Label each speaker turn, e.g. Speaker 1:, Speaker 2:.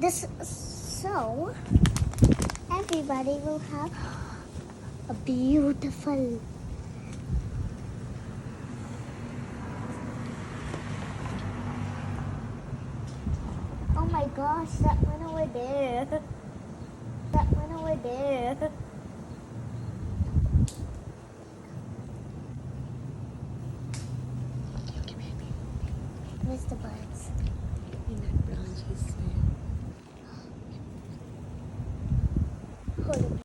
Speaker 1: this so everybody will have a beautiful oh my gosh, that one over there. That one over there. Where's the birds?
Speaker 2: In that branch is there.
Speaker 1: Hold it.